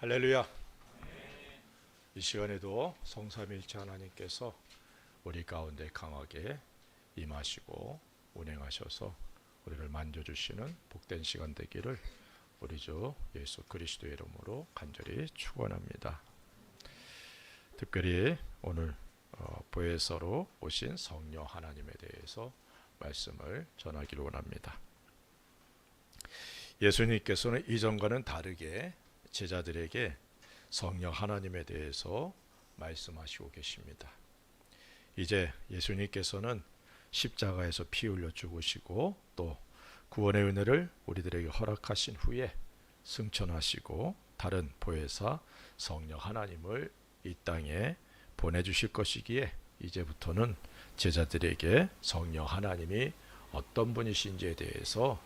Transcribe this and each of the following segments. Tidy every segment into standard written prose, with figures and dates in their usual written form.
할렐루야. 이 시간에도 성삼일체 하나님께서 우리 가운데 강하게 임하시고 운행하셔서 우리를 만져주시는 복된 시간 되기를 우리 주 예수 그리스도의 이름으로 간절히 축원합니다. 특별히 오늘 보혜사로 오신 성령 하나님에 대해서 말씀을 전하기를 원합니다. 예수님께서는 이전과는 다르게 제자들에게 성령 하나님에 대해서 말씀하시고 계십니다. 이제 예수님께서는 십자가에서 피 흘려 죽으시고 또 구원의 은혜를 우리들에게 허락하신 후에 승천하시고 다른 보혜사 성령 하나님을 이 땅에 보내주실 것이기에 이제부터는 제자들에게 성령 하나님이 어떤 분이신지에 대해서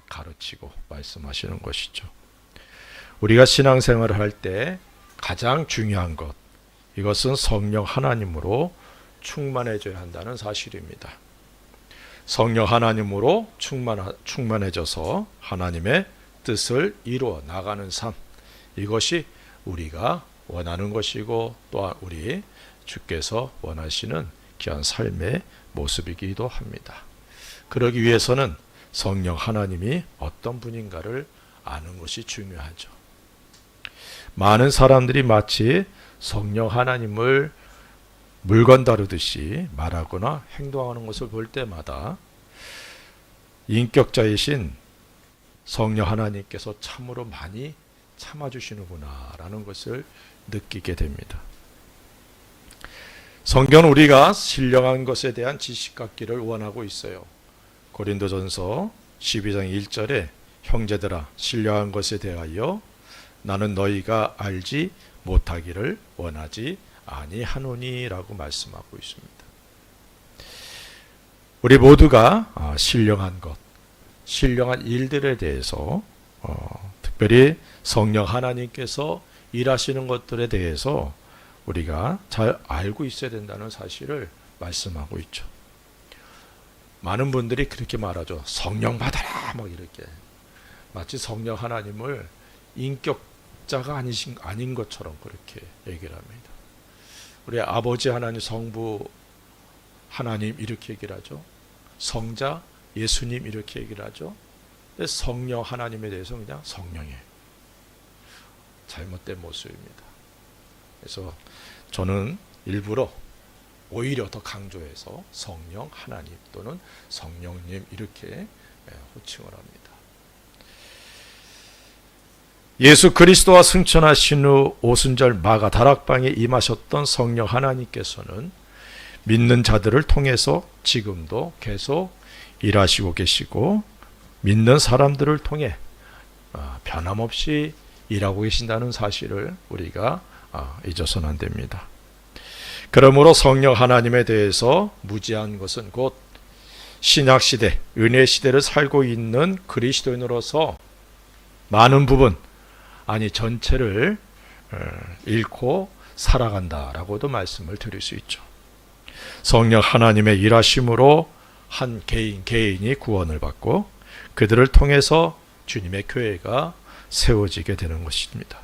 가르치고 말씀하시는 것이죠. 우리가 신앙생활을 할 때 가장 중요한 것, 이것은 성령 하나님으로 충만해져야 한다는 사실입니다. 성령 하나님으로 충만해져서 하나님의 뜻을 이루어 나가는 삶, 이것이 우리가 원하는 것이고 또한 우리 주께서 원하시는 귀한 삶의 모습이기도 합니다. 그러기 위해서는 성령 하나님이 어떤 분인가를 아는 것이 중요하죠. 많은 사람들이 마치 성령 하나님을 물건 다루듯이 말하거나 행동하는 것을 볼 때마다 인격자이신 성령 하나님께서 참으로 많이 참아주시는구나 라는 것을 느끼게 됩니다. 성경은 우리가 신령한 것에 대한 지식 갖기를 원하고 있어요. 고린도전서 12장 1절에 형제들아 신령한 것에 대하여 나는 너희가 알지 못하기를 원하지 아니하노니 라고 말씀하고 있습니다. 우리 모두가 신령한 것, 신령한 일들에 대해서 특별히 성령 하나님께서 일하시는 것들에 대해서 우리가 잘 알고 있어야 된다는 사실을 말씀하고 있죠. 많은 분들이 그렇게 말하죠. 성령 받아라 막 이렇게. 마치 성령 하나님을 인격자가 아닌 것처럼 그렇게 얘기를 합니다. 우리 아버지 하나님, 성부 하나님 이렇게 얘기를 하죠. 성자 예수님 이렇게 얘기를 하죠. 근데 성령 하나님에 대해서 그냥 성령이에요. 잘못된 모습입니다. 그래서 저는 일부러 오히려 더 강조해서 성령 하나님 또는 성령님 이렇게 호칭을 합니다. 예수 그리스도와 승천하신 후 오순절 마가 다락방에 임하셨던 성령 하나님께서는 믿는 자들을 통해서 지금도 계속 일하시고 계시고 믿는 사람들을 통해 변함없이 일하고 계신다는 사실을 우리가 잊어서는 안 됩니다. 그러므로 성령 하나님에 대해서 무지한 것은 곧 신약시대, 은혜시대를 살고 있는 그리스도인으로서 많은 부분, 아니 전체를 잃고 살아간다라고도 말씀을 드릴 수 있죠. 성령 하나님의 일하심으로 한 개인이 구원을 받고 그들을 통해서 주님의 교회가 세워지게 되는 것입니다.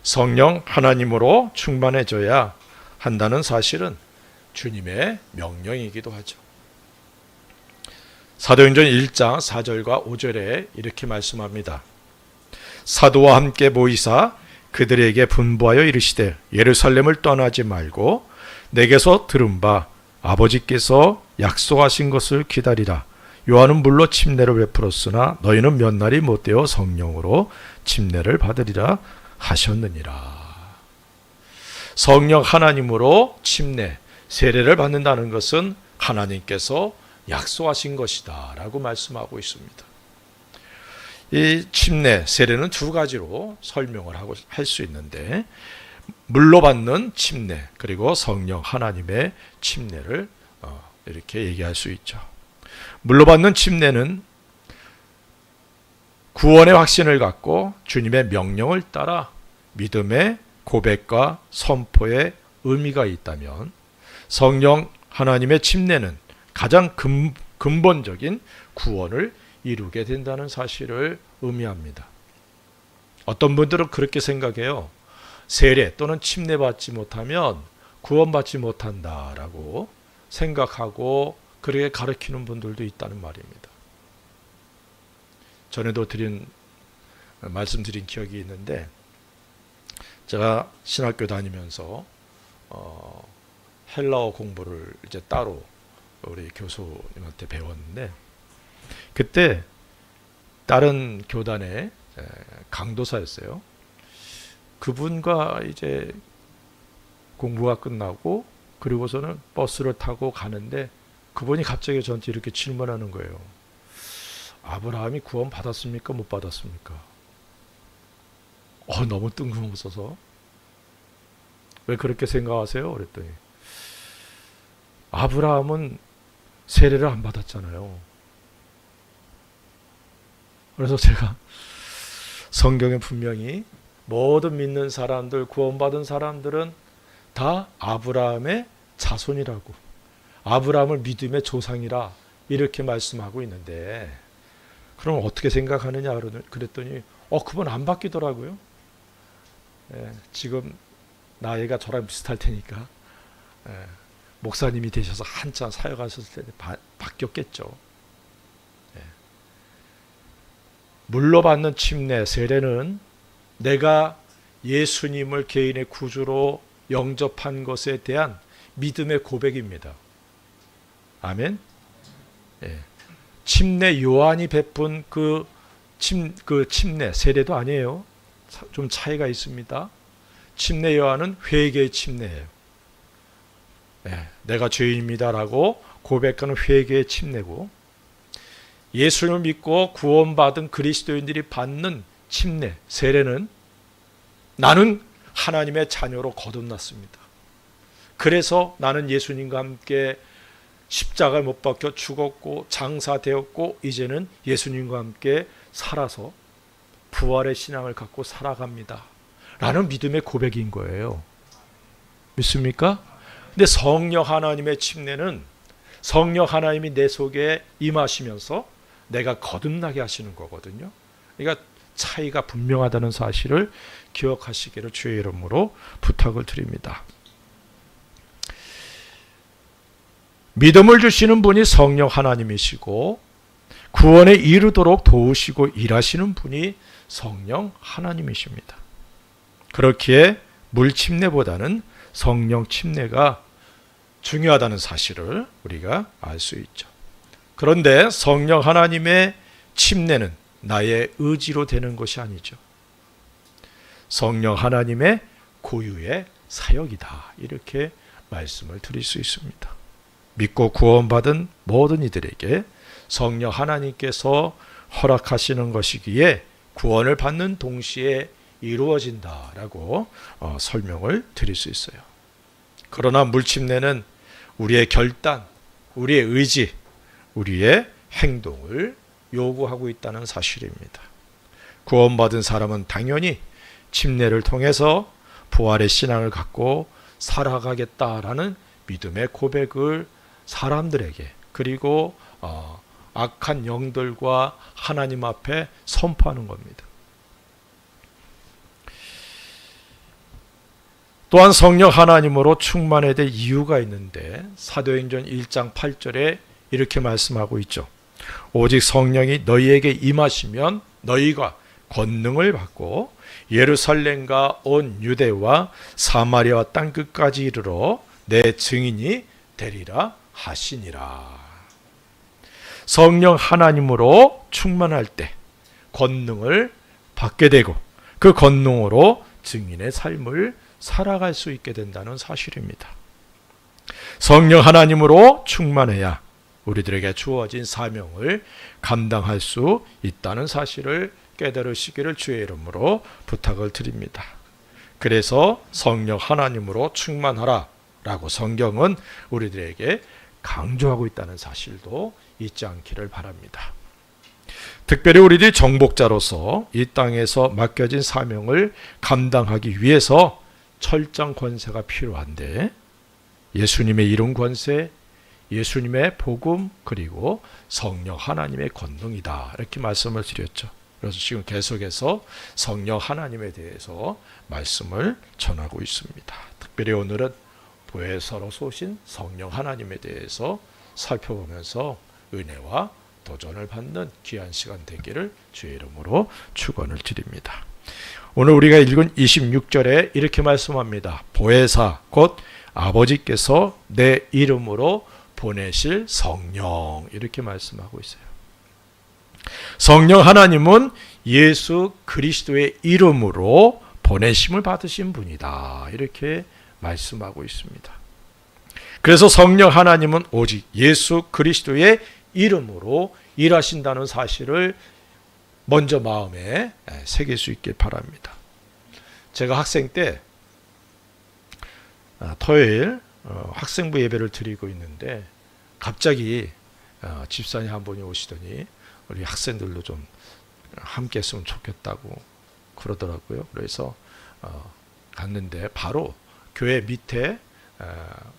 성령 하나님으로 충만해져야 한다는 사실은 주님의 명령이기도 하죠. 사도행전 1장 4절과 5절에 이렇게 말씀합니다. 사도와 함께 모이사 그들에게 분부하여 이르시되 예루살렘을 떠나지 말고 내게서 들은 바 아버지께서 약속하신 것을 기다리라. 요한은 물로 침례를 베풀었으나 너희는 몇 날이 못되어 성령으로 침례를 받으리라 하셨느니라. 성령 하나님으로 침례, 세례를 받는다는 것은 하나님께서 약속하신 것이다 라고 말씀하고 있습니다. 이 침례, 세례는 두 가지로 설명을 할 수 있는데 물로 받는 침례 그리고 성령 하나님의 침례를 이렇게 얘기할 수 있죠. 물로 받는 침례는 구원의 확신을 갖고 주님의 명령을 따라 믿음의 고백과 선포의 의미가 있다면 성령 하나님의 침례는 가장 근본적인 구원을 이루게 된다는 사실을 의미합니다. 어떤 분들은 그렇게 생각해요. 세례 또는 침례받지 못하면 구원받지 못한다라고 생각하고 그렇게 가르치는 분들도 있다는 말입니다. 전에도 말씀드린 기억이 있는데, 제가 신학교 다니면서 헬라어 공부를 이제 따로 우리 교수님한테 배웠는데, 그때 다른 교단의 강도사였어요. 그분과 이제 공부가 끝나고 그리고서는 버스를 타고 가는데 그분이 갑자기 저한테 이렇게 질문하는 거예요. 아브라함이 구원 받았습니까? 못 받았습니까? 너무 뜬금없어서. 왜 그렇게 생각하세요? 그랬더니 아브라함은 세례를 안 받았잖아요. 그래서 제가 성경에 분명히 모든 믿는 사람들, 구원받은 사람들은 다 아브라함의 자손이라고, 아브라함을 믿음의 조상이라 이렇게 말씀하고 있는데, 그럼 어떻게 생각하느냐 그랬더니 그분 안 바뀌더라고요. 지금 나이가 저랑 비슷할 테니까 목사님이 되셔서 한참 사역하셨을 때 바뀌었겠죠. 물로 받는 침례, 세례는 내가 예수님을 개인의 구주로 영접한 것에 대한 믿음의 고백입니다. 아멘. 침례 요한이 베푼 그 침례, 세례도 아니에요. 좀 차이가 있습니다. 침례 요한은 회개의 침례예요. 내가 죄인입니다라고 고백하는 회개의 침례고, 예수님을 믿고 구원받은 그리스도인들이 받는 침례, 세례는 나는 하나님의 자녀로 거듭났습니다. 그래서 나는 예수님과 함께 십자가에 못 박혀 죽었고 장사되었고 이제는 예수님과 함께 살아서 부활의 신앙을 갖고 살아갑니다. 라는 믿음의 고백인 거예요. 믿습니까? 근데 성령 하나님의 침례는 성령 하나님이 내 속에 임하시면서 내가 거듭나게 하시는 거거든요. 그러니까 차이가 분명하다는 사실을 기억하시기를 주의 이름으로 부탁을 드립니다. 믿음을 주시는 분이 성령 하나님이시고 구원에 이르도록 도우시고 일하시는 분이 성령 하나님이십니다. 그렇기에 물 침례보다는 성령 침례가 중요하다는 사실을 우리가 알 수 있죠. 그런데 성령 하나님의 침례는 나의 의지로 되는 것이 아니죠. 성령 하나님의 고유의 사역이다. 이렇게 말씀을 드릴 수 있습니다. 믿고 구원받은 모든 이들에게 성령 하나님께서 허락하시는 것이기에 구원을 받는 동시에 이루어진다라고 설명을 드릴 수 있어요. 그러나 물침례는 우리의 결단, 우리의 의지, 우리의 행동을 요구하고 있다는 사실입니다. 구원받은 사람은 당연히 침례를 통해서 부활의 신앙을 갖고 살아가겠다라는 믿음의 고백을 사람들에게, 그리고 악한 영들과 하나님 앞에 선포하는 겁니다. 또한 성령 하나님으로 충만해야 될 이유가 있는데 사도행전 1장 8절에 이렇게 말씀하고 있죠. 오직 성령이 너희에게 임하시면 너희가 권능을 받고 예루살렘과 온 유대와 사마리아 땅 끝까지 이르러 내 증인이 되리라 하시니라. 성령 하나님으로 충만할 때 권능을 받게 되고 그 권능으로 증인의 삶을 살아갈 수 있게 된다는 사실입니다. 성령 하나님으로 충만해야 우리들에게 주어진 사명을 감당할 수 있다는 사실을 깨달으시기를 주의 이름으로 부탁을 드립니다. 그래서 성령 하나님으로 충만하라 라고 성경은 우리들에게 강조하고 있다는 사실도 잊지 않기를 바랍니다. 특별히 우리들이 정복자로서 이 땅에서 맡겨진 사명을 감당하기 위해서 철장 권세가 필요한데 예수님의 이름 권세, 예수님의 복음, 그리고 성령 하나님의 권능이다. 이렇게 말씀을 드렸죠. 그래서 지금 계속해서 성령 하나님에 대해서 말씀을 전하고 있습니다. 특별히 오늘은 보혜사로서 오신 성령 하나님에 대해서 살펴보면서 은혜와 도전을 받는 귀한 시간 되기를 주의 이름으로 축원을 드립니다. 오늘 우리가 읽은 26절에 이렇게 말씀합니다. 보혜사 곧 아버지께서 내 이름으로 보내실 성령, 이렇게 말씀하고 있어요. 성령 하나님은 예수 그리스도의 이름으로 보내심을 받으신 분이다, 이렇게 말씀하고 있습니다. 그래서 성령 하나님은 오직 예수 그리스도의 이름으로 일하신다는 사실을 먼저 마음에 새길 수 있길 바랍니다. 제가 학생 때 토요일 학생부 예배를 드리고 있는데 갑자기 집사님 한 분이 오시더니 우리 학생들도 좀 함께 했으면 좋겠다고 그러더라고요. 그래서 갔는데 바로 교회 밑에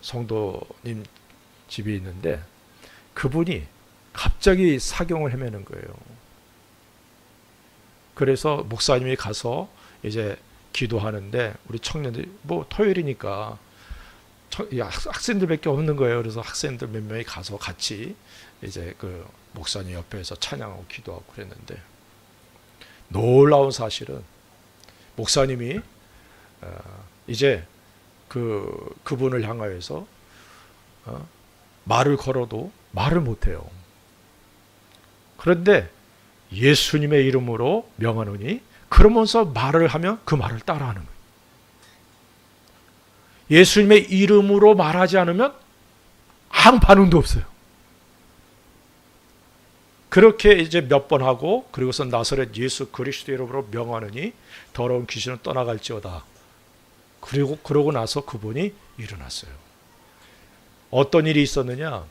성도님 집이 있는데 그분이 갑자기 사경을 헤매는 거예요. 그래서 목사님이 가서 이제 기도하는데 우리 청년들이 뭐 토요일이니까 학생들밖에 없는 거예요. 그래서 학생들 몇 명이 가서 같이 이제 그 목사님 옆에서 찬양하고 기도하고 그랬는데 놀라운 사실은 목사님이 이제 그분을 향하여서 말을 걸어도 말을 못해요. 그런데 예수님의 이름으로 명하노니, 그러면서 말을 하면 그 말을 따라하는 거예요. 예수님의 이름으로 말하지 않으면 아무 반응도 없어요. 그렇게 이제 몇 번 하고, 그리고서 나사렛 예수 그리스도 이름으로 명하노니 더러운 귀신은 떠나갈지어다. 그러고 나서 그분이 일어났어요. 어떤 일이 있었느냐?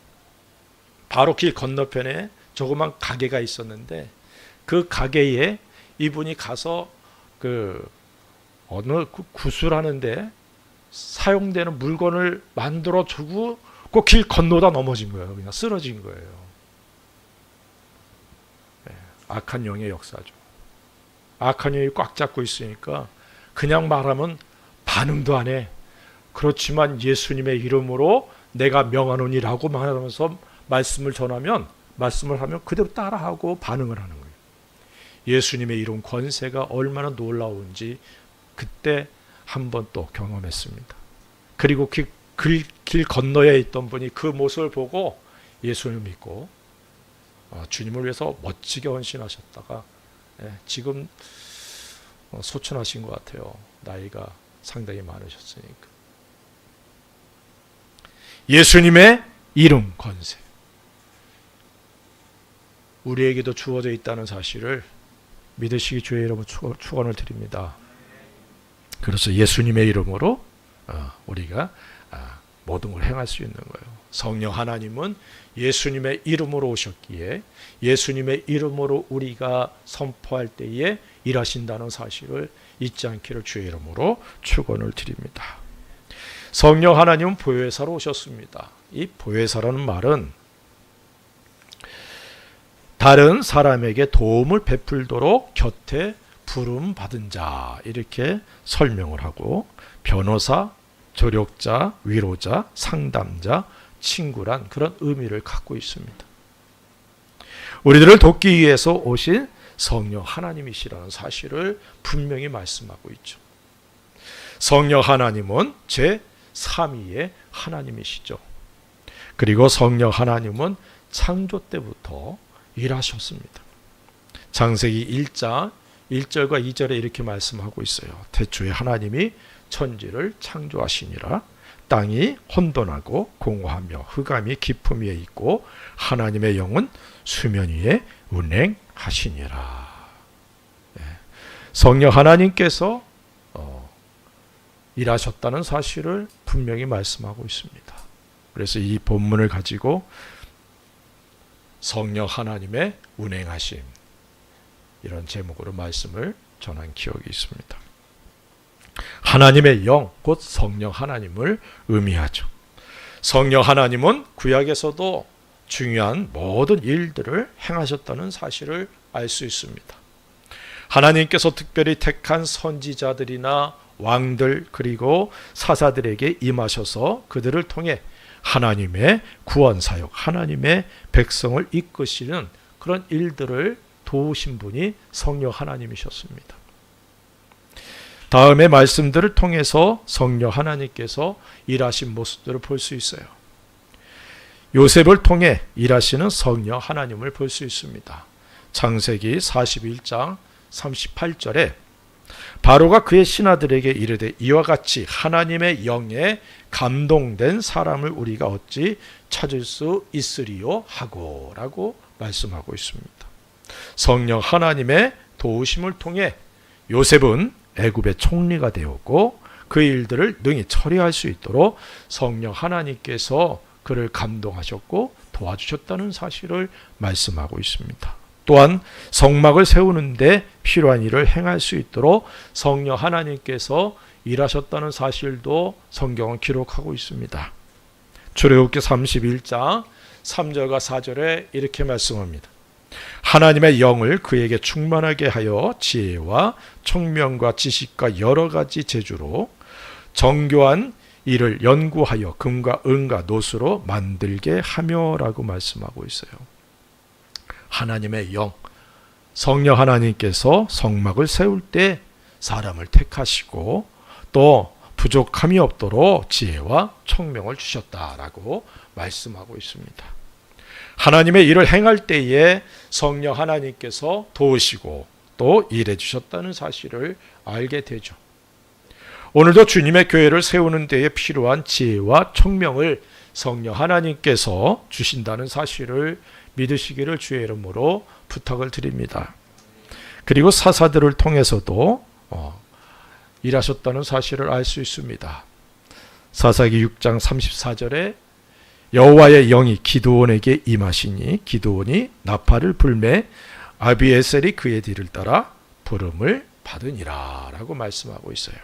바로 길 건너편에 조그만 가게가 있었는데 그 가게에 이분이 가서 어느 구슬하는데 사용되는 물건을 만들어 주고 그 길 건너다 넘어진 거예요. 그냥 쓰러진 거예요. 네, 악한 영의 역사죠. 악한 영이 꽉 잡고 있으니까 그냥 말하면 반응도 안 해. 그렇지만 예수님의 이름으로 내가 명하노니라고 말하면서 말씀을 하면 그대로 따라하고 반응을 하는 거예요. 예수님의 이름 권세가 얼마나 놀라운지 그때 한 번 또 경험했습니다. 그리고 길 건너에 있던 분이 그 모습을 보고 예수님을 믿고 주님을 위해서 멋지게 헌신하셨다가 지금 소천하신 것 같아요. 나이가 상당히 많으셨으니까. 예수님의 이름 권세, 우리에게도 주어져 있다는 사실을 믿으시기 주의 이름으로 축원을 드립니다. 그래서 예수님의 이름으로 우리가 모든 걸 행할 수 있는 거예요. 성령 하나님은 예수님의 이름으로 오셨기에 예수님의 이름으로 우리가 선포할 때에 일하신다는 사실을 잊지 않기를 주의 이름으로 축원을 드립니다. 성령 하나님은 보혜사로 오셨습니다. 이 보혜사라는 말은 다른 사람에게 도움을 베풀도록 곁에 부름 받은 자, 이렇게 설명을 하고, 변호사, 조력자, 위로자, 상담자, 친구란 그런 의미를 갖고 있습니다. 우리들을 돕기 위해서 오신 성령 하나님이시라는 사실을 분명히 말씀하고 있죠. 성령 하나님은 제3위의 하나님이시죠. 그리고 성령 하나님은 창조 때부터 일하셨습니다. 창세기 1장 1절과 2절에 이렇게 말씀하고 있어요. 태초에 하나님이 천지를 창조하시니라. 땅이 혼돈하고 공허하며 흑암이 깊음 위에 있고 하나님의 영은 수면 위에 운행하시니라. 성령 하나님께서 일하셨다는 사실을 분명히 말씀하고 있습니다. 그래서 이 본문을 가지고 성령 하나님의 운행하심, 이런 제목으로 말씀을 전한 기억이 있습니다. 하나님의 영, 곧 성령 하나님을 의미하죠. 성령 하나님은 구약에서도 중요한 모든 일들을 행하셨다는 사실을 알 수 있습니다. 하나님께서 특별히 택한 선지자들이나 왕들 그리고 사사들에게 임하셔서 그들을 통해 하나님의 구원사역, 하나님의 백성을 이끄시는 그런 일들을 도우신 분이 성령 하나님이셨습니다. 다음의 말씀들을 통해서 성령 하나님께서 일하신 모습들을 볼 수 있어요. 요셉을 통해 일하시는 성령 하나님을 볼 수 있습니다. 창세기 41장 38절에 바로가 그의 신하들에게 이르되 이와 같이 하나님의 영에 감동된 사람을 우리가 어찌 찾을 수 있으리요 하고 라고 말씀하고 있습니다. 성령 하나님의 도우심을 통해 요셉은 애굽의 총리가 되었고 그 일들을 능히 처리할 수 있도록 성령 하나님께서 그를 감동하셨고 도와주셨다는 사실을 말씀하고 있습니다. 또한 성막을 세우는데 필요한 일을 행할 수 있도록 성령 하나님께서 일하셨다는 사실도 성경은 기록하고 있습니다. 출애굽기 31장 3절과 4절에 이렇게 말씀합니다. 하나님의 영을 그에게 충만하게 하여 지혜와 총명과 지식과 여러 가지 재주로 정교한 일을 연구하여 금과 은과 노수로 만들게 하며라고 말씀하고 있어요. 하나님의 영, 성령 하나님께서 성막을 세울 때 사람을 택하시고 또 부족함이 없도록 지혜와 총명을 주셨다라고 말씀하고 있습니다. 하나님의 일을 행할 때에 성령 하나님께서 도우시고 또 일해 주셨다는 사실을 알게 되죠. 오늘도 주님의 교회를 세우는 데에 필요한 지혜와 총명을 성령 하나님께서 주신다는 사실을 믿으시기를 주의 이름으로 부탁을 드립니다. 그리고 사사들을 통해서도 일하셨다는 사실을 알 수 있습니다. 사사기 6장 34절에 여호와의 영이 기드온에게 임하시니 기드온이 나팔을 불매 아비에셀이 그의 뒤를 따라 부름을 받으니라 라고 말씀하고 있어요.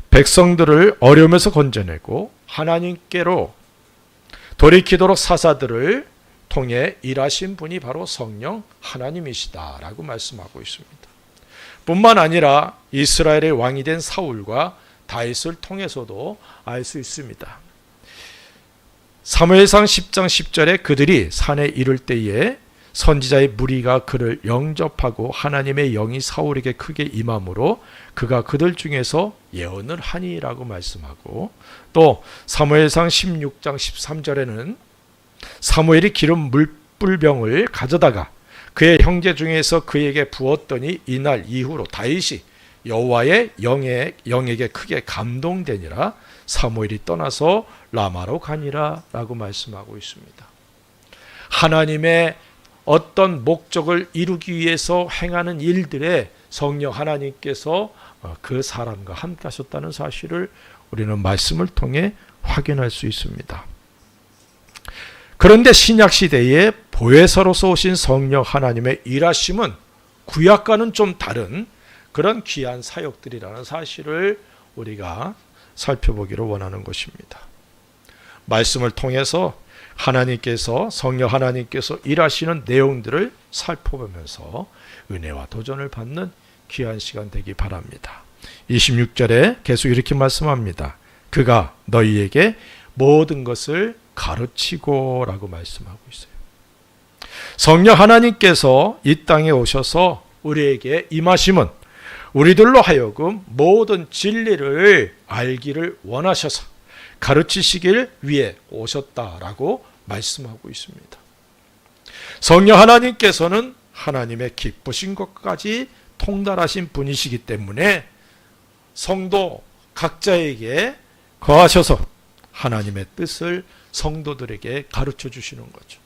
백성들을 어려움에서 건져내고 하나님께로 돌이키도록 사사들을 통해 일하신 분이 바로 성령 하나님이시다라고 말씀하고 있습니다. 뿐만 아니라 이스라엘의 왕이 된 사울과 다윗을 통해서도 알 수 있습니다. 사무엘상 10장 10절에 그들이 산에 이를 때에 선지자의 무리가 그를 영접하고 하나님의 영이 사울에게 크게 임함으로 그가 그들 중에서 예언을 하니라고 말씀하고 또 사무엘상 16장 13절에는 사무엘이 기름 물불병을 가져다가 그의 형제 중에서 그에게 부었더니 이날 이후로 다윗이 여호와의 영에게 크게 감동되니라 사무엘이 떠나서 라마로 가니라 라고 말씀하고 있습니다. 하나님의 어떤 목적을 이루기 위해서 행하는 일들에 성령 하나님께서 그 사람과 함께 하셨다는 사실을 우리는 말씀을 통해 확인할 수 있습니다. 그런데 신약시대에 보혜사로서 오신 성령 하나님의 일하심은 구약과는 좀 다른 그런 귀한 사역들이라는 사실을 우리가 살펴보기를 원하는 것입니다. 말씀을 통해서 하나님께서 성령 하나님께서 일하시는 내용들을 살펴보면서 은혜와 도전을 받는 귀한 시간 되기 바랍니다. 26절에 계속 이렇게 말씀합니다. 그가 너희에게 모든 것을 가르치고 라고 말씀하고 있어요. 성령 하나님께서 이 땅에 오셔서 우리에게 임하심은 우리들로 하여금 모든 진리를 알기를 원하셔서 가르치시길 위해 오셨다라고 말씀하고 있습니다. 성령 하나님께서는 하나님의 기쁘신 것까지 통달하신 분이시기 때문에 성도 각자에게 거하셔서 하나님의 뜻을 성도들에게 가르쳐 주시는 거죠.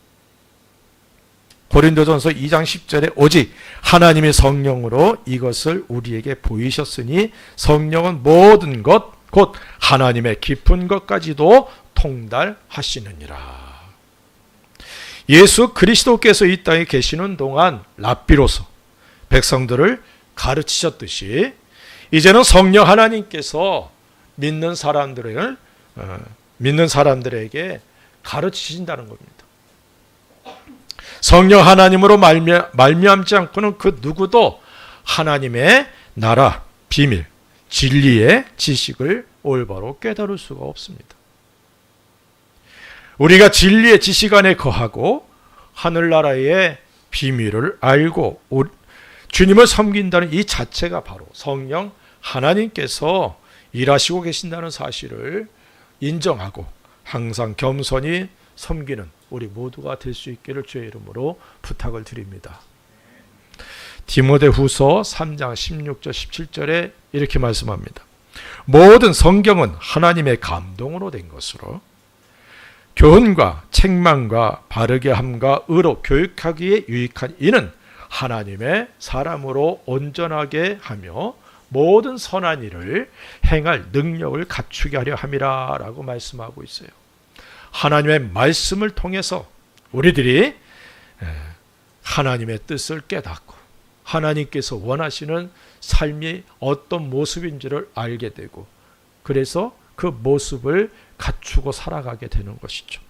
고린도전서 2장 10절에 오직 하나님의 성령으로 이것을 우리에게 보이셨으니 성령은 모든 것 곧 하나님의 깊은 것까지도 통달하시느니라. 예수 그리스도께서 이 땅에 계시는 동안 랍비로서 백성들을 가르치셨듯이 이제는 성령 하나님께서 믿는 사람들에게 가르치신다는 겁니다. 성령 하나님으로 말미암지 않고는 그 누구도 하나님의 나라, 비밀, 진리의 지식을 올바로 깨달을 수가 없습니다. 우리가 진리의 지식 안에 거하고 하늘나라의 비밀을 알고 주님을 섬긴다는 이 자체가 바로 성령 하나님께서 일하시고 계신다는 사실을 인정하고 항상 겸손히 섬기는 우리 모두가 될 수 있기를 주의 이름으로 부탁을 드립니다. 디모데후서 3장 16절 17절에 이렇게 말씀합니다. 모든 성경은 하나님의 감동으로 된 것으로 교훈과 책망과 바르게 함과 의로 교육하기에 유익한 이는 하나님의 사람으로 온전하게 하며 모든 선한 일을 행할 능력을 갖추게 하려 함이라 라고 말씀하고 있어요. 하나님의 말씀을 통해서 우리들이 하나님의 뜻을 깨닫고 하나님께서 원하시는 삶이 어떤 모습인지를 알게 되고 그래서 그 모습을 갖추고 살아가게 되는 것이죠.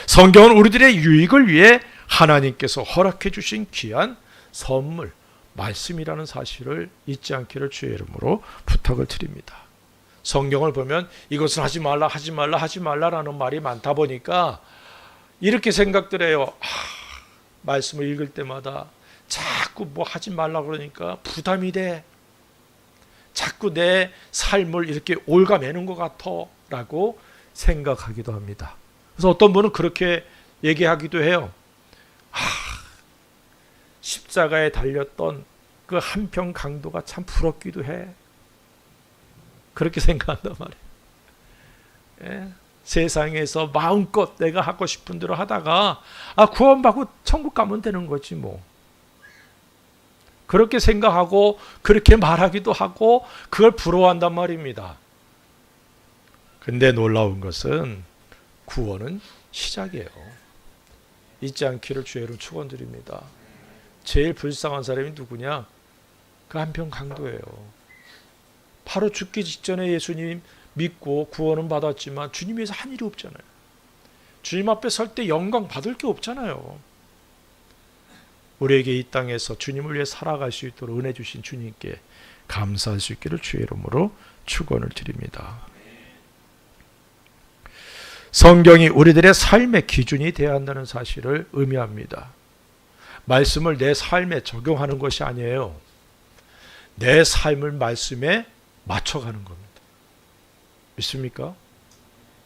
성경은 우리들의 유익을 위해 하나님께서 허락해 주신 귀한 선물, 말씀이라는 사실을 잊지 않기를 주의 이름으로 부탁을 드립니다. 성경을 보면 이것을 하지 말라, 하지 말라, 하지 말라라는 말이 많다 보니까 이렇게 생각들 해요. 말씀을 읽을 때마다 자꾸 뭐 하지 말라 그러니까 부담이 돼. 자꾸 내 삶을 이렇게 올가매는 것 같아 라고 생각하기도 합니다. 그래서 어떤 분은 그렇게 얘기하기도 해요. 십자가에 달렸던 그 한평 강도가 참 부럽기도 해. 그렇게 생각한단 말이에요. 세상에서 마음껏 내가 하고 싶은 대로 하다가 구원받고 천국 가면 되는 거지 뭐. 그렇게 생각하고 그렇게 말하기도 하고 그걸 부러워한단 말입니다. 근데 놀라운 것은 구원은 시작이에요. 잊지 않기를 주의 이름으로 축원드립니다. 제일 불쌍한 사람이 누구냐? 그 한평 강도예요. 바로 죽기 직전에 예수님 믿고 구원은 받았지만 주님 위해서 한 일이 없잖아요. 주님 앞에 설 때 영광 받을 게 없잖아요. 우리에게 이 땅에서 주님을 위해 살아갈 수 있도록 은혜 주신 주님께 감사할 수 있기를 주의 이름으로 축원을 드립니다. 성경이 우리들의 삶의 기준이 되어야 한다는 사실을 의미합니다. 말씀을 내 삶에 적용하는 것이 아니에요. 내 삶을 말씀에 맞춰가는 겁니다. 믿습니까?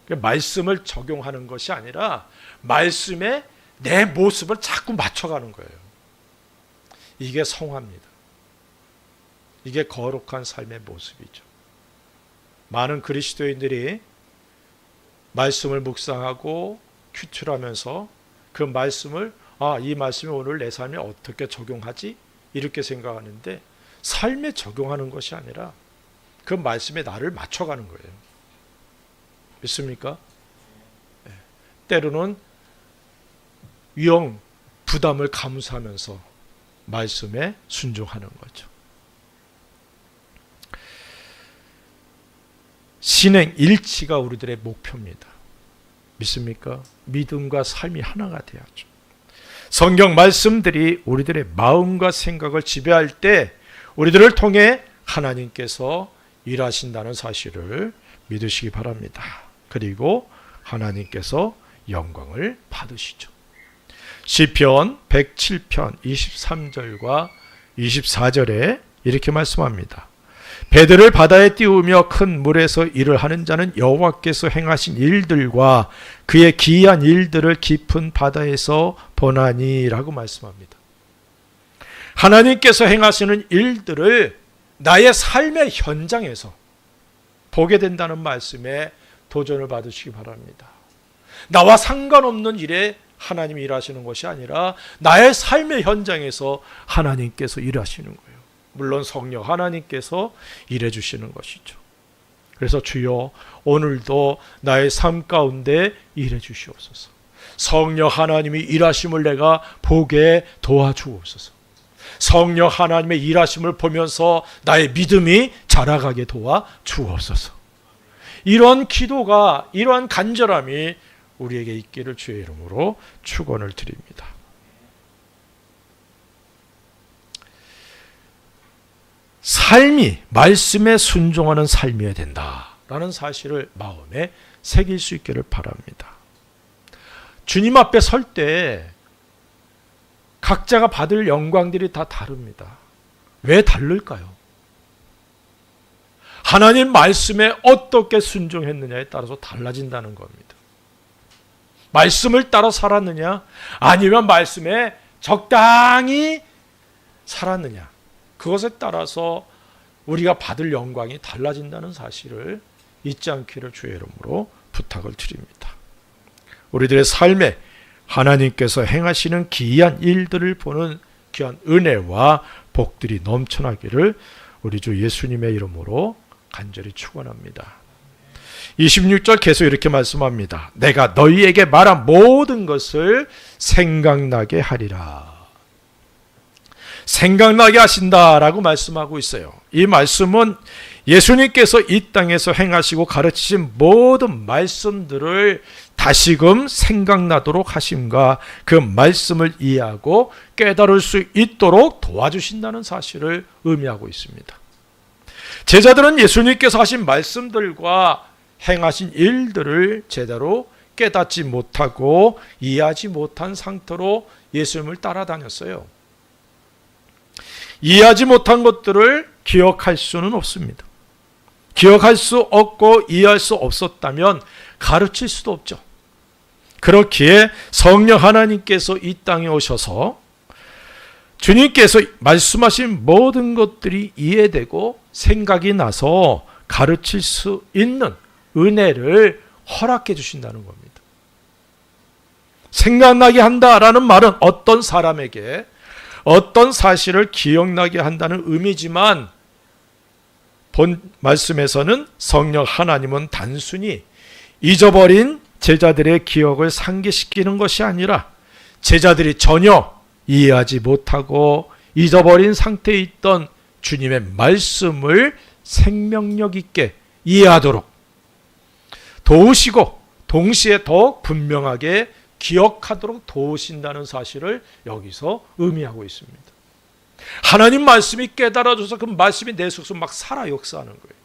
말씀을 적용하는 것이 아니라 말씀에 내 모습을 자꾸 맞춰가는 거예요. 이게 성화입니다. 이게 거룩한 삶의 모습이죠. 많은 그리스도인들이 말씀을 묵상하고 큐출하면서 그 말씀을 이 말씀이 오늘 내 삶에 어떻게 적용하지? 이렇게 생각하는데 삶에 적용하는 것이 아니라 그 말씀에 나를 맞춰가는 거예요. 믿습니까? 때로는 위험, 부담을 감수하면서 말씀에 순종하는 거죠. 신행 일치가 우리들의 목표입니다. 믿습니까? 믿음과 삶이 하나가 돼야죠. 성경 말씀들이 우리들의 마음과 생각을 지배할 때 우리들을 통해 하나님께서 일하신다는 사실을 믿으시기 바랍니다. 그리고 하나님께서 영광을 받으시죠. 시편 107편 23절과 24절에 이렇게 말씀합니다. 배들을 바다에 띄우며 큰 물에서 일을 하는 자는 여호와께서 행하신 일들과 그의 기이한 일들을 깊은 바다에서 보나니 라고 말씀합니다. 하나님께서 행하시는 일들을 나의 삶의 현장에서 보게 된다는 말씀에 도전을 받으시기 바랍니다. 나와 상관없는 일에 하나님이 일하시는 것이 아니라 나의 삶의 현장에서 하나님께서 일하시는 거예요. 물론 성령 하나님께서 일해 주시는 것이죠. 그래서 주여 오늘도 나의 삶 가운데 일해 주시옵소서. 성령 하나님이 일하심을 내가 보게 도와주옵소서. 성령 하나님의 일하심을 보면서 나의 믿음이 자라가게 도와주옵소서. 이런 기도가, 이러한 간절함이 우리에게 있기를 주의 이름으로 축원을 드립니다. 삶이 말씀에 순종하는 삶이어야 된다라는 사실을 마음에 새길 수 있기를 바랍니다. 주님 앞에 설 때 각자가 받을 영광들이 다 다릅니다. 왜 다를까요? 하나님 말씀에 어떻게 순종했느냐에 따라서 달라진다는 겁니다. 말씀을 따라 살았느냐, 아니면 말씀에 적당히 살았느냐, 그것에 따라서 우리가 받을 영광이 달라진다는 사실을 잊지 않기를 주의 이름으로 부탁을 드립니다. 우리들의 삶에 하나님께서 행하시는 기이한 일들을 보는 귀한 은혜와 복들이 넘쳐나기를 우리 주 예수님의 이름으로 간절히 축원합니다. 26절 계속 이렇게 말씀합니다. 내가 너희에게 말한 모든 것을 생각나게 하리라. 생각나게 하신다라고 말씀하고 있어요. 이 말씀은 예수님께서 이 땅에서 행하시고 가르치신 모든 말씀들을 다시금 생각나도록 하심과 그 말씀을 이해하고 깨달을 수 있도록 도와주신다는 사실을 의미하고 있습니다. 제자들은 예수님께서 하신 말씀들과 행하신 일들을 제대로 깨닫지 못하고 이해하지 못한 상태로 예수님을 따라다녔어요. 이해하지 못한 것들을 기억할 수는 없습니다. 기억할 수 없고 이해할 수 없었다면 가르칠 수도 없죠. 그렇기에 성령 하나님께서 이 땅에 오셔서 주님께서 말씀하신 모든 것들이 이해되고 생각이 나서 가르칠 수 있는 은혜를 허락해 주신다는 겁니다. 생각나게 한다라는 말은 어떤 사람에게 어떤 사실을 기억나게 한다는 의미지만, 본 말씀에서는 성령 하나님은 단순히 잊어버린 제자들의 기억을 상기시키는 것이 아니라 제자들이 전혀 이해하지 못하고 잊어버린 상태에 있던 주님의 말씀을 생명력 있게 이해하도록 도우시고 동시에 더 분명하게 기억하도록 도우신다는 사실을 여기서 의미하고 있습니다. 하나님 말씀이 깨달아져서 그 말씀이 내 속에서 막 살아 역사하는 거예요.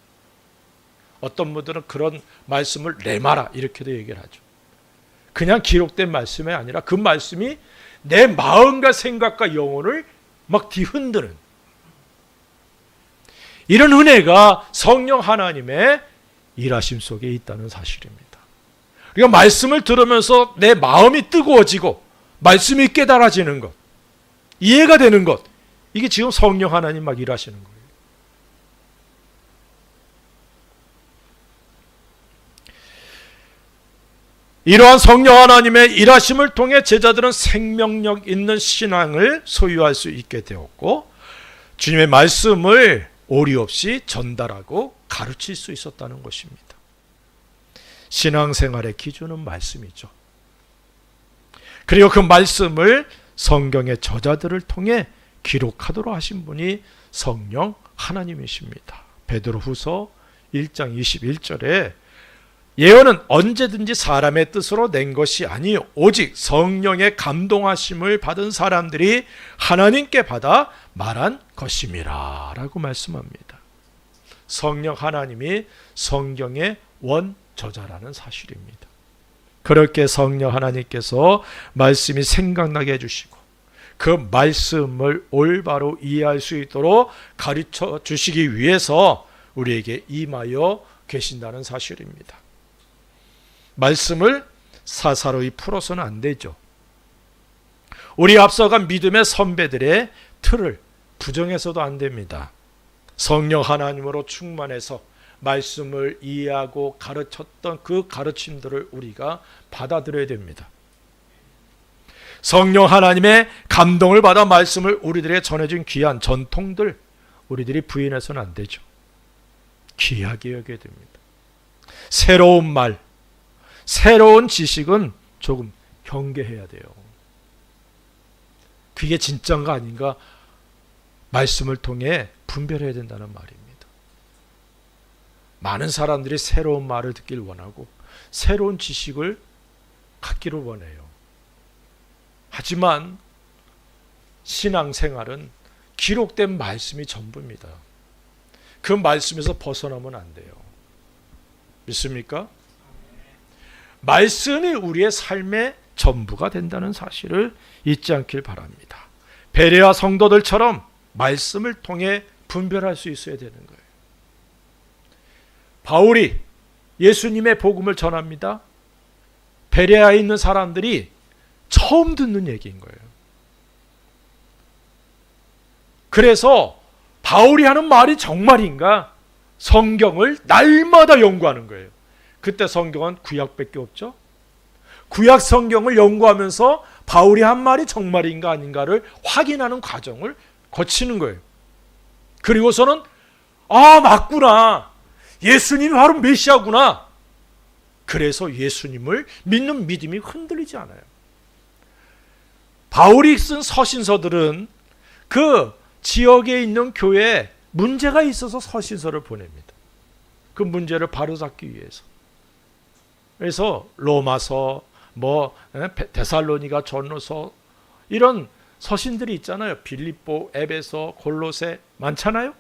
어떤 분들은 그런 말씀을 레마라 이렇게도 얘기를 하죠. 그냥 기록된 말씀이 아니라 그 말씀이 내 마음과 생각과 영혼을 막 뒤흔드는 이런 은혜가 성령 하나님의 일하심 속에 있다는 사실입니다. 그러니까 말씀을 들으면서 내 마음이 뜨거워지고 말씀이 깨달아지는 것, 이해가 되는 것, 이게 지금 성령 하나님 막 일하시는 거예요. 이러한 성령 하나님의 일하심을 통해 제자들은 생명력 있는 신앙을 소유할 수 있게 되었고 주님의 말씀을 오리 없이 전달하고 가르칠 수 있었다는 것입니다. 신앙생활의 기준은 말씀이죠. 그리고 그 말씀을 성경의 저자들을 통해 기록하도록 하신 분이 성령 하나님이십니다. 베드로후서 1장 21절에 예언은 언제든지 사람의 뜻으로 낸 것이 아니요 오직 성령의 감동하심을 받은 사람들이 하나님께 받아 말한 것임이라 라고 말씀합니다. 성령 하나님이 성경의 원저자라는 사실입니다. 그렇게 성령 하나님께서 말씀이 생각나게 해주시고 그 말씀을 올바로 이해할 수 있도록 가르쳐 주시기 위해서 우리에게 임하여 계신다는 사실입니다. 말씀을 사사로이 풀어서는 안 되죠. 우리 앞서간 믿음의 선배들의 틀을 부정해서도 안 됩니다. 성령 하나님으로 충만해서 말씀을 이해하고 가르쳤던 그 가르침들을 우리가 받아들여야 됩니다. 성령 하나님의 감동을 받아 말씀을 우리들에게 전해준 귀한 전통들 우리들이 부인해서는 안 되죠. 귀하게 여겨야 됩니다. 새로운 말, 새로운 지식은 조금 경계해야 돼요. 그게 진짜인가 아닌가 말씀을 통해 분별해야 된다는 말입니다. 많은 사람들이 새로운 말을 듣길 원하고 새로운 지식을 갖기를 원해요. 하지만 신앙생활은 기록된 말씀이 전부입니다. 그 말씀에서 벗어나면 안 돼요. 믿습니까? 말씀이 우리의 삶의 전부가 된다는 사실을 잊지 않길 바랍니다. 베레아 성도들처럼 말씀을 통해 분별할 수 있어야 되는 거예요. 바울이 예수님의 복음을 전합니다. 베레아에 있는 사람들이 처음 듣는 얘기인 거예요. 그래서 바울이 하는 말이 정말인가? 성경을 날마다 연구하는 거예요. 그때 성경은 구약밖에 없죠. 구약 성경을 연구하면서 바울이 한 말이 정말인가 아닌가를 확인하는 과정을 거치는 거예요. 그리고서는 맞구나. 예수님이 바로 메시아구나. 그래서 예수님을 믿는 믿음이 흔들리지 않아요. 바울이 쓴 서신서들은 그 지역에 있는 교회에 문제가 있어서 서신서를 보냅니다. 그 문제를 바로잡기 위해서. 그래서 로마서, 데살로니가 전후서 이런 서신들이 있잖아요. 빌립보, 에베소, 골로새 많잖아요.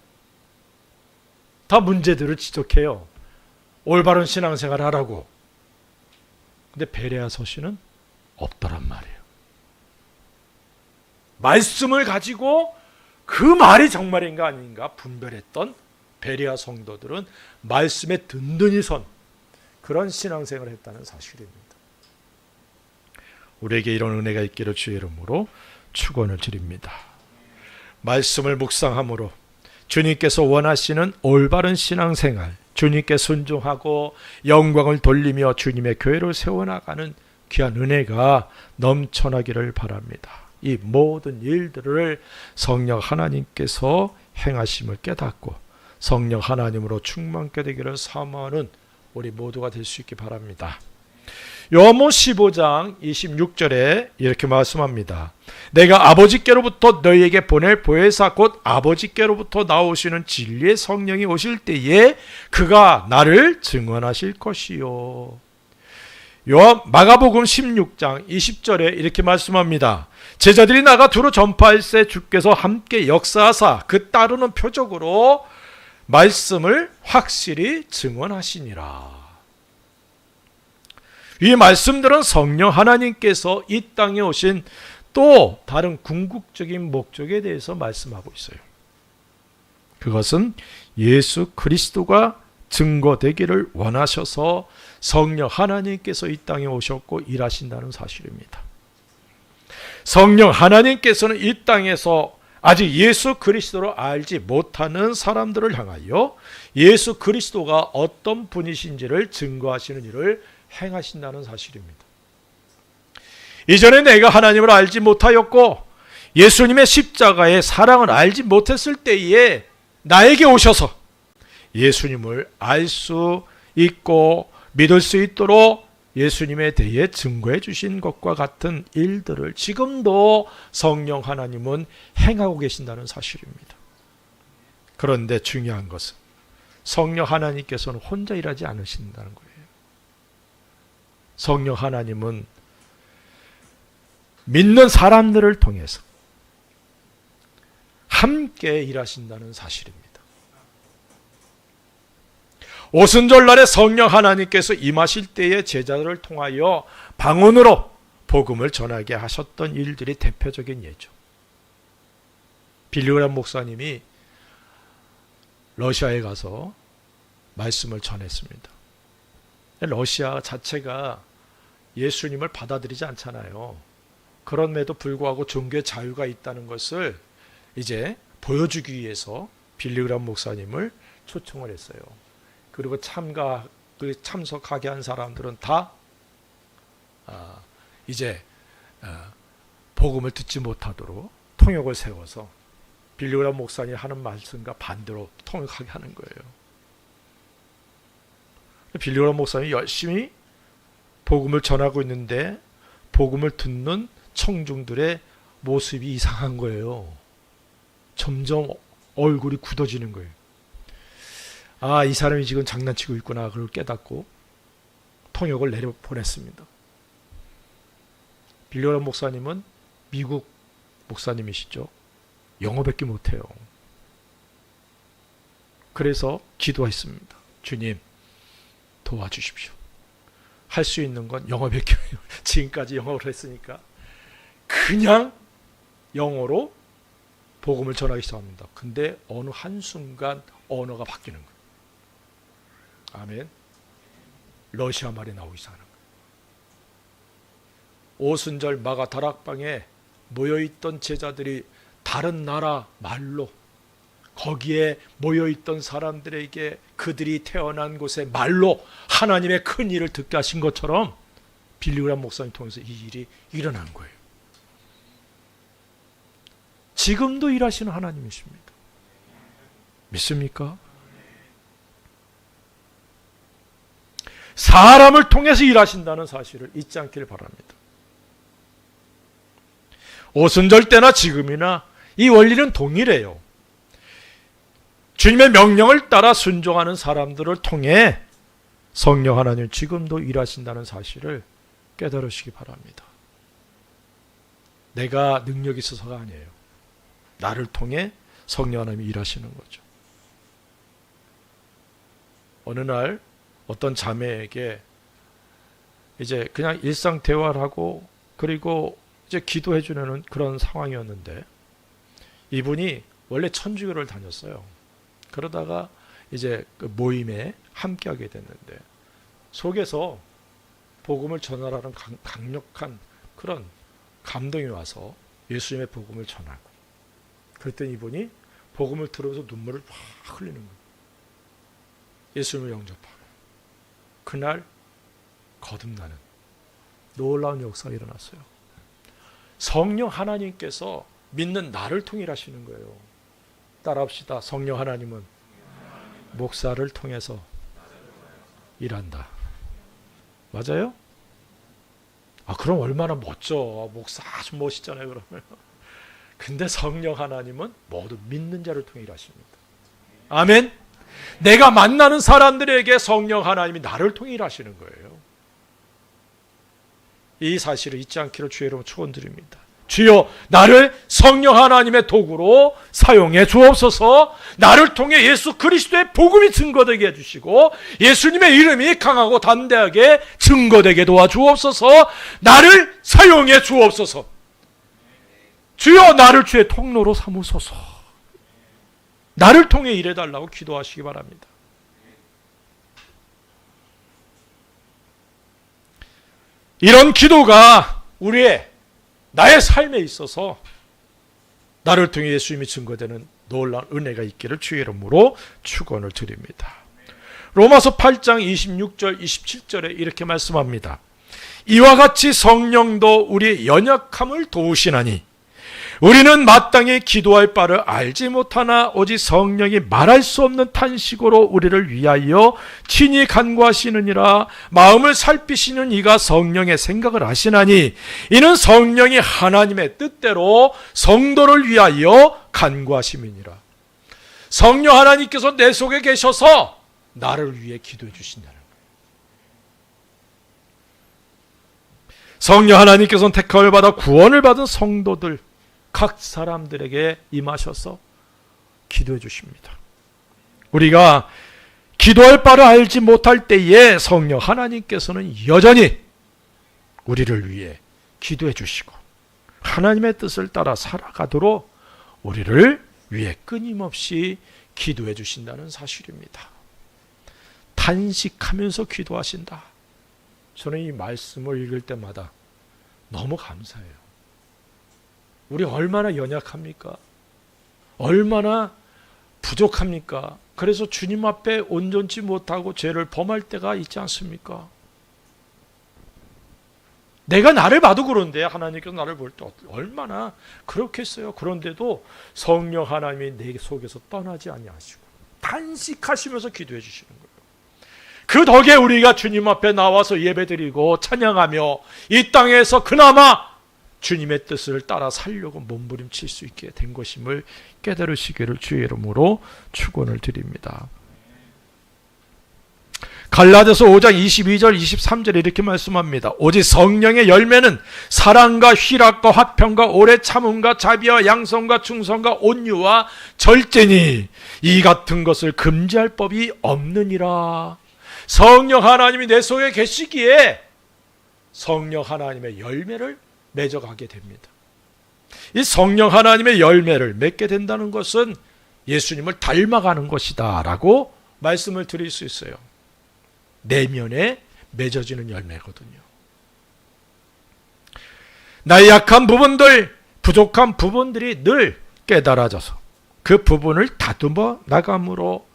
다 문제들을 지적해요. 올바른 신앙생활을 하라고. 근데 베레아 서신은 없더란 말이에요. 말씀을 가지고 그 말이 정말인가 아닌가 분별했던 베레아 성도들은 말씀에 든든히 선 그런 신앙생활을 했다는 사실입니다. 우리에게 이런 은혜가 있기를 주의 이름으로 축원을 드립니다. 말씀을 묵상함으로 주님께서 원하시는 올바른 신앙생활, 주님께 순종하고 영광을 돌리며 주님의 교회를 세워나가는 귀한 은혜가 넘쳐나기를 바랍니다. 이 모든 일들을 성령 하나님께서 행하심을 깨닫고 성령 하나님으로 충만케 되기를 사모하는 우리 모두가 될 수 있기 바랍니다. 요한복음 15장 26절에 이렇게 말씀합니다. 내가 아버지께로부터 너희에게 보낼 보혜사 곧 아버지께로부터 나오시는 진리의 성령이 오실 때에 그가 나를 증언하실 것이요. 마가복음 16장 20절에 이렇게 말씀합니다. 제자들이 나가 두루 전파할세 주께서 함께 역사하사 그 따르는 표적으로 말씀을 확실히 증언하시니라. 이 말씀들은 성령 하나님께서 이 땅에 오신 또 다른 궁극적인 목적에 대해서 말씀하고 있어요. 그것은 예수 그리스도가 증거되기를 원하셔서 성령 하나님께서 이 땅에 오셨고 일하신다는 사실입니다. 성령 하나님께서는 이 땅에서 아직 예수 그리스도를 알지 못하는 사람들을 향하여 예수 그리스도가 어떤 분이신지를 증거하시는 일을 행하신다는 사실입니다. 이전에 내가 하나님을 알지 못하였고 예수님의 십자가의 사랑을 알지 못했을 때에 나에게 오셔서 예수님을 알 수 있고 믿을 수 있도록 예수님에 대해 증거해 주신 것과 같은 일들을 지금도 성령 하나님은 행하고 계신다는 사실입니다. 그런데 중요한 것은 성령 하나님께서는 혼자 일하지 않으신다는 거예요. 성령 하나님은 믿는 사람들을 통해서 함께 일하신다는 사실입니다. 오순절날에 성령 하나님께서 임하실 때에 제자들을 통하여 방언으로 복음을 전하게 하셨던 일들이 대표적인 예죠. 빌리 그레이엄 목사님이 러시아에 가서 말씀을 전했습니다. 러시아 자체가 예수님을 받아들이지 않잖아요. 그럼에도 불구하고 종교의 자유가 있다는 것을 이제 보여주기 위해서 빌리 그레이엄 목사님을 초청을 했어요. 그리고 참석하게 한 사람들은 다 이제 복음을 듣지 못하도록 통역을 세워서 빌리 그레이엄 목사님이 하는 말씀과 반대로 통역하게 하는 거예요. 빌리 그레이엄 목사님이 열심히 복음을 전하고 있는데 복음을 듣는 청중들의 모습이 이상한 거예요. 점점 얼굴이 굳어지는 거예요. 이 사람이 지금 장난치고 있구나 그걸 깨닫고 통역을 내려보냈습니다. 빌리 그레이엄 목사님은 미국 목사님이시죠. 영어밖에 못해요. 그래서 기도했습니다. 주님, 도와주십시오. 할 수 있는 건 영어밖에 지금까지 영어로 했으니까 그냥 영어로 복음을 전하기 시작합니다. 근데 어느 한순간 언어가 바뀌는 거예요. 아멘. 러시아 말이 나오기 시작하는 거예요. 오순절 마가 다락방에 모여있던 제자들이 다른 나라 말로, 거기에 모여있던 사람들에게 그들이 태어난 곳의 말로 하나님의 큰 일을 듣게 하신 것처럼 빌리그람 목사님 통해서 이 일이 일어난 거예요. 지금도 일하시는 하나님이십니다. 믿습니까? 사람을 통해서 일하신다는 사실을 잊지 않기를 바랍니다. 오순절 때나 지금이나 이 원리는 동일해요. 주님의 명령을 따라 순종하는 사람들을 통해 성령 하나님 지금도 일하신다는 사실을 깨달으시기 바랍니다. 내가 능력이 있어서가 아니에요. 나를 통해 성령 하나님이 일하시는 거죠. 어느 날 어떤 자매에게 이제 그냥 일상 대화를 하고 그리고 이제 기도해 주는 그런 상황이었는데, 이분이 원래 천주교를 다녔어요. 그러다가 이제 그 모임에 함께하게 됐는데 속에서 복음을 전하라는 강력한 그런 감동이 와서 예수님의 복음을 전하고, 그랬더니 이분이 복음을 들으면서 눈물을 확 흘리는 거예요. 예수님을 영접하고 그날 거듭나는 놀라운 역사가 일어났어요. 성령 하나님께서 믿는 나를 통해 일하시는 거예요. 따라합시다. 성령 하나님은 목사를 통해서 일한다. 맞아요? 그럼 얼마나 멋져. 목사 아주 멋있잖아요, 그러면. 근데 성령 하나님은 모두 믿는 자를 통해 일하십니다. 아멘. 내가 만나는 사람들에게 성령 하나님이 나를 통해 일하시는 거예요. 이 사실을 잊지 않기를 주의 이름으로 축원드립니다. 주여, 나를 성령 하나님의 도구로 사용해 주옵소서. 나를 통해 예수 그리스도의 복음이 증거되게 해주시고 예수님의 이름이 강하고 담대하게 증거되게 도와주옵소서. 나를 사용해 주옵소서. 주여, 나를 주의 통로로 삼으소서. 나를 통해 일해달라고 기도하시기 바랍니다. 이런 기도가 나의 삶에 있어서 나를 통해 예수님이 증거되는 놀라운 은혜가 있기를 주의 이름으로 축원을 드립니다. 로마서 8장 26절 27절에 이렇게 말씀합니다. 이와 같이 성령도 우리의 연약함을 도우시나니 우리는 마땅히 기도할 바를 알지 못하나 오직 성령이 말할 수 없는 탄식으로 우리를 위하여 친히 간구하시느니라. 마음을 살피시는 이가 성령의 생각을 아시나니 이는 성령이 하나님의 뜻대로 성도를 위하여 간구하심이니라. 성령 하나님께서 내 속에 계셔서 나를 위해 기도해 주신다는 거예요. 성령 하나님께서는 택함을 받아 구원을 받은 성도들 각 사람들에게 임하셔서 기도해 주십니다. 우리가 기도할 바를 알지 못할 때에 성령 하나님께서는 여전히 우리를 위해 기도해 주시고 하나님의 뜻을 따라 살아가도록 우리를 위해 끊임없이 기도해 주신다는 사실입니다. 탄식하면서 기도하신다. 저는 이 말씀을 읽을 때마다 너무 감사해요. 우리 얼마나 연약합니까? 얼마나 부족합니까? 그래서 주님 앞에 온전치 못하고 죄를 범할 때가 있지 않습니까? 내가 나를 봐도 그런데 하나님께서 나를 볼 때 얼마나 그렇겠어요. 그런데도 성령 하나님이 내 속에서 떠나지 아니하시고 탄식하시면서 기도해 주시는 거예요. 그 덕에 우리가 주님 앞에 나와서 예배드리고 찬양하며 이 땅에서 그나마 주님의 뜻을 따라 살려고 몸부림칠 수 있게 된 것임을 깨달으시기를 주의 이름으로 축원을 드립니다. 갈라디아서 5장 22절 23절에 이렇게 말씀합니다. 오직 성령의 열매는 사랑과 희락과 화평과 오래 참음과 자비와 양성과 충성과 온유와 절제니 이 같은 것을 금지할 법이 없느니라. 성령 하나님이 내 속에 계시기에 성령 하나님의 열매를 맺어가게 됩니다. 이 성령 하나님의 열매를 맺게 된다는 것은 예수님을 닮아가는 것이다 라고 말씀을 드릴 수 있어요. 내면에 맺어지는 열매거든요. 나의 약한 부분들, 부족한 부분들이 늘 깨달아져서 그 부분을 다듬어 나감으로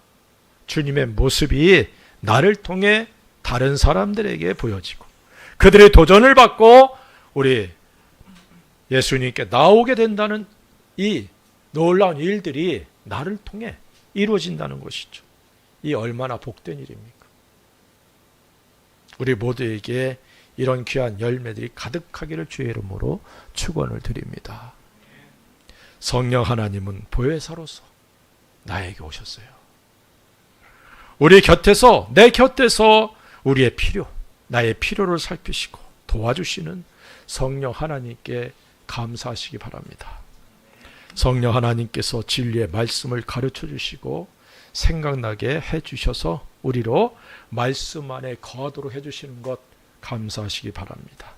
주님의 모습이 나를 통해 다른 사람들에게 보여지고 그들의 도전을 받고 우리 예수님께 나오게 된다는 이 놀라운 일들이 나를 통해 이루어진다는 것이죠. 이 얼마나 복된 일입니까? 우리 모두에게 이런 귀한 열매들이 가득하기를 주의 이름으로 축원을 드립니다. 성령 하나님은 보혜사로서 나에게 오셨어요. 우리 곁에서, 내 곁에서 우리의 필요, 나의 필요를 살피시고 도와주시는 성령 하나님께 감사하시기 바랍니다. 성령 하나님께서 진리의 말씀을 가르쳐 주시고 생각나게 해주셔서 우리로 말씀 안에 거하도록 해주시는 것 감사하시기 바랍니다.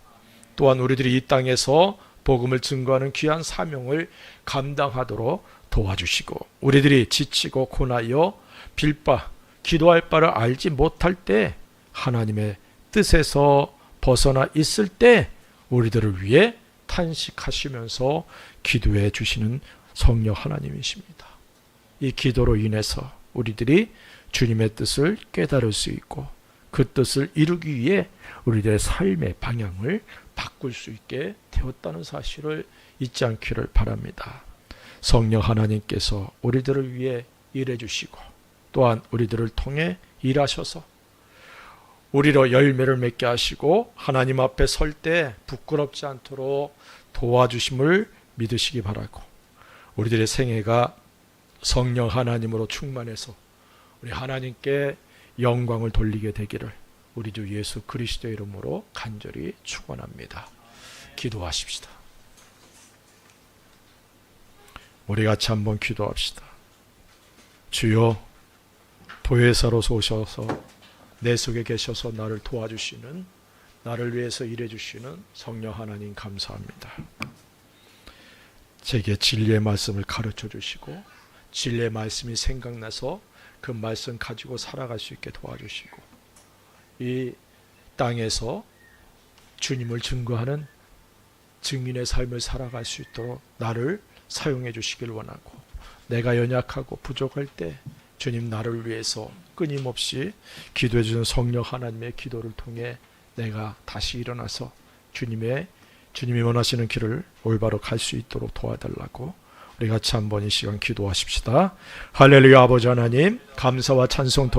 또한 우리들이 이 땅에서 복음을 증거하는 귀한 사명을 감당하도록 도와주시고 우리들이 지치고 고나여 빌바 기도할 바를 알지 못할 때 하나님의 뜻에서 벗어나 있을 때 우리들을 위해 탄식하시면서 기도해 주시는 성령 하나님이십니다. 이 기도로 인해서 우리들이 주님의 뜻을 깨달을 수 있고 그 뜻을 이루기 위해 우리들의 삶의 방향을 바꿀 수 있게 되었다는 사실을 잊지 않기를 바랍니다. 성령 하나님께서 우리들을 위해 일해 주시고 또한 우리들을 통해 일하셔서 우리로 열매를 맺게 하시고 하나님 앞에 설 때 부끄럽지 않도록 도와주심을 믿으시기 바라고 우리들의 생애가 성령 하나님으로 충만해서 우리 하나님께 영광을 돌리게 되기를 우리 주 예수 그리스도의 이름으로 간절히 축원합니다. 기도하십시다. 우리 같이 한번 기도합시다. 주여, 보혜사로서 오셔서 내 속에 계셔서 나를 도와주시는, 나를 위해서 일해주시는 성령 하나님 감사합니다. 제게 진리의 말씀을 가르쳐 주시고 진리의 말씀이 생각나서 그 말씀 가지고 살아갈 수 있게 도와주시고 이 땅에서 주님을 증거하는 증인의 삶을 살아갈 수 있도록 나를 사용해 주시길 원하고 내가 연약하고 부족할 때 주님 나를 위해서 끊임없이 기도해 주는 성령 하나님의 기도를 통해 내가 다시 일어나서 주님이 원하시는 길을 올바로 갈 수 있도록 도와달라고 우리 같이 한번 이 시간 기도하십시다. 할렐루야. 아버지 하나님 감사와 찬송 돌